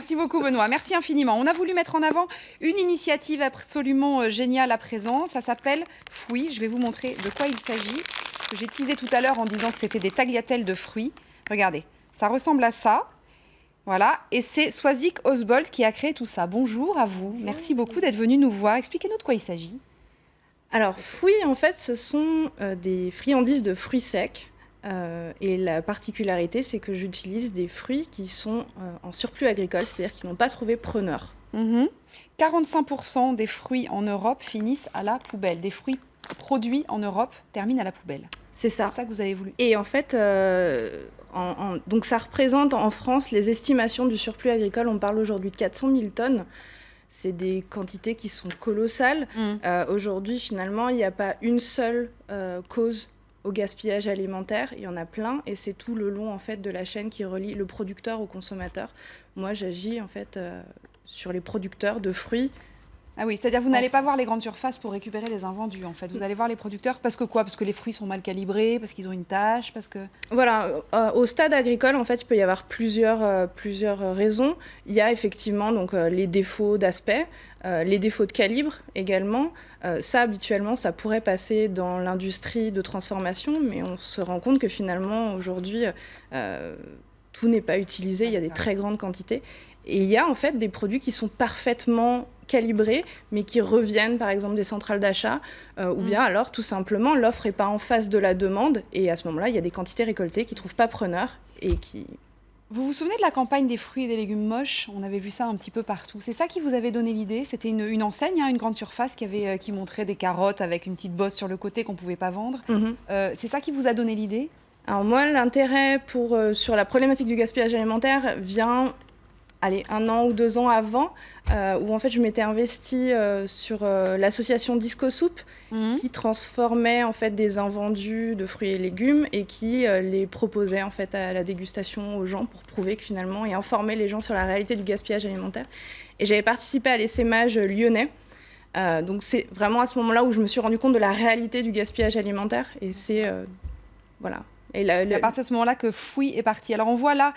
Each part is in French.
Merci beaucoup Benoît, merci infiniment. On a voulu mettre en avant une initiative absolument géniale à présent. Ça s'appelle Fouille. Je vais vous montrer de quoi il s'agit. J'ai teasé tout à l'heure en disant que c'était des tagliatelles de fruits. Regardez, ça ressemble à ça. Voilà, et c'est Swazik Osbold qui a créé tout ça. Bonjour à vous, merci beaucoup d'être venu nous voir. Expliquez-nous de quoi il s'agit. Alors, Fouille, en fait, ce sont des friandises de fruits secs. Et la particularité, c'est que j'utilise des fruits qui sont en surplus agricole, c'est-à-dire qui n'ont pas trouvé preneur. 45% des fruits en Europe finissent à la poubelle. Des fruits produits en Europe terminent à la poubelle. C'est ça. C'est ça que vous avez voulu. Et en fait, donc ça représente en France les estimations du surplus agricole. On parle aujourd'hui de 400 000 tonnes. C'est des quantités qui sont colossales. Aujourd'hui, finalement, il n'y a pas une seule cause au gaspillage alimentaire. Il y en a plein et c'est tout le long en fait, de la chaîne qui relie le producteur au consommateur. Moi, j'agis en fait, sur les producteurs de fruits. Ah oui, c'est-à-dire que vous n'allez pas voir les grandes surfaces pour récupérer les invendus, en fait. Vous allez voir les producteurs parce que quoi? Parce que les fruits sont mal calibrés, parce qu'ils ont une tâche, parce que... Voilà, au stade agricole, en fait, il peut y avoir plusieurs raisons. Il y a effectivement donc, les défauts d'aspect, les défauts de calibre également. Ça, habituellement, ça pourrait passer dans l'industrie de transformation, mais on se rend compte que finalement, aujourd'hui, tout n'est pas utilisé. Il y a des très grandes quantités. Et il y a en fait des produits qui sont parfaitement calibrés, mais qui reviennent par exemple des centrales d'achat, ou bien alors tout simplement l'offre n'est pas en face de la demande, et à ce moment-là, il y a des quantités récoltées qui ne trouvent pas preneur et qui... Vous vous souvenez de la campagne des fruits et des légumes moches? On avait vu ça un petit peu partout. C'est ça qui vous avait donné l'idée? C'était une enseigne, une grande surface qui montrait des carottes avec une petite bosse sur le côté qu'on ne pouvait pas vendre. C'est ça qui vous a donné l'idée? Alors moi, l'intérêt sur la problématique du gaspillage alimentaire vient... 1 an ou 2 ans avant, où en fait je m'étais investie sur l'association Disco Soup, qui transformait en fait des invendus de fruits et légumes et qui les proposait en fait à la dégustation aux gens pour prouver que finalement et informer les gens sur la réalité du gaspillage alimentaire. Et j'avais participé à l'essaimage lyonnais. Donc c'est vraiment à ce moment-là où je me suis rendu compte de la réalité du gaspillage alimentaire et c'est voilà. C'est à partir de ce moment-là que Fouille est parti. Alors on voit là,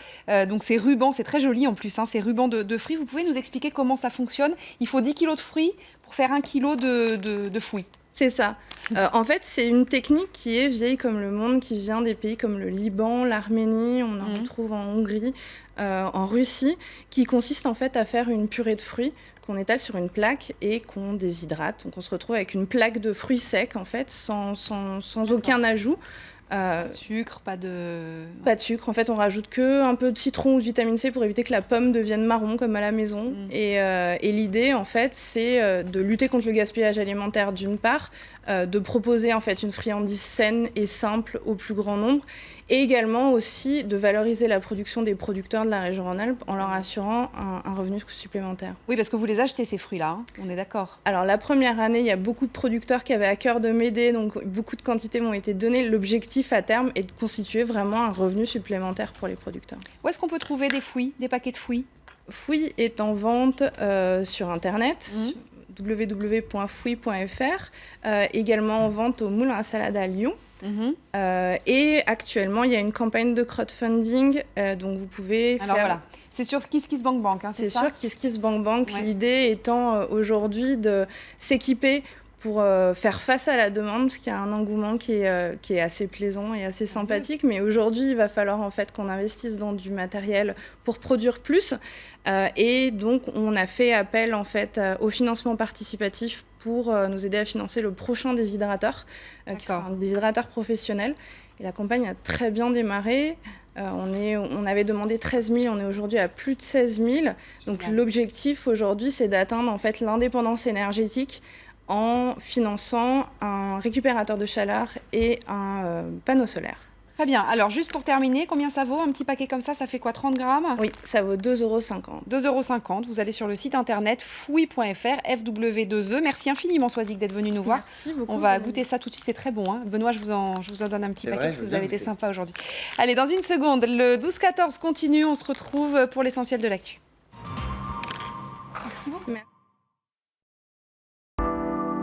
donc ces rubans, c'est très joli en plus, ces rubans de fruits. Vous pouvez nous expliquer comment ça fonctionne? Il faut 10 kilos de fruits pour faire 1 kilo de Fouille. C'est ça. En fait, c'est une technique qui est vieille comme le monde, qui vient des pays comme le Liban, l'Arménie, on en retrouve en Hongrie, en Russie, qui consiste en fait à faire une purée de fruits qu'on étale sur une plaque et qu'on déshydrate. Donc on se retrouve avec une plaque de fruits secs en fait, sans aucun ajout. Pas de sucre, pas de sucre. En fait, on rajoute que un peu de citron ou de vitamine C pour éviter que la pomme devienne marron comme à la maison. Et l'idée, en fait, c'est de lutter contre le gaspillage alimentaire d'une part, de proposer en fait une friandise saine et simple au plus grand nombre, et également aussi de valoriser la production des producteurs de la région Rhône-Alpes en leur assurant un revenu supplémentaire. Oui, parce que vous les achetez ces fruits-là, on est d'accord. Alors la première année, il y a beaucoup de producteurs qui avaient à cœur de m'aider, donc beaucoup de quantités m'ont été données. L'objectif à terme est de constituer vraiment un revenu supplémentaire pour les producteurs. Où est-ce qu'on peut trouver des fruits, des paquets de fruits? Fouille est en vente sur Internet, www.fouille.fr, également en vente au Moulin à Salade à Lyon. Et actuellement, il y a une campagne de crowdfunding, donc vous pouvez Alors voilà, c'est sur KissKissBankBank, c'est ça? C'est sur KissKissBankBank, l'idée étant aujourd'hui de s'équiper pour faire face à la demande, parce qu'il y a un engouement qui est assez plaisant et assez sympathique. Mais aujourd'hui, il va falloir en fait qu'on investisse dans du matériel pour produire plus. Et donc, on a fait appel en fait au financement participatif pour nous aider à financer le prochain déshydrateur, qui sera un déshydrateur professionnel. Et la campagne a très bien démarré. On avait demandé 13 000, on est aujourd'hui à plus de 16 000. Donc l'objectif aujourd'hui, c'est d'atteindre en fait l'indépendance énergétique en finançant un récupérateur de chaleur et un panneau solaire. Très bien. Alors, juste pour terminer, combien ça vaut un petit paquet comme ça? Ça fait quoi, 30 grammes? Oui, ça vaut 2,50 €. 2,50 €. Vous allez sur le site internet fouille.fr, FW2E. Merci infiniment, Swazik, d'être venu nous voir. Merci beaucoup. On va goûter ça tout de suite, c'est très bon. Benoît, je vous en donne un petit paquet parce que vous avez été sympa aujourd'hui. Allez, dans une seconde, le 12-14 continue. On se retrouve pour l'essentiel de l'actu. Merci beaucoup. Merci.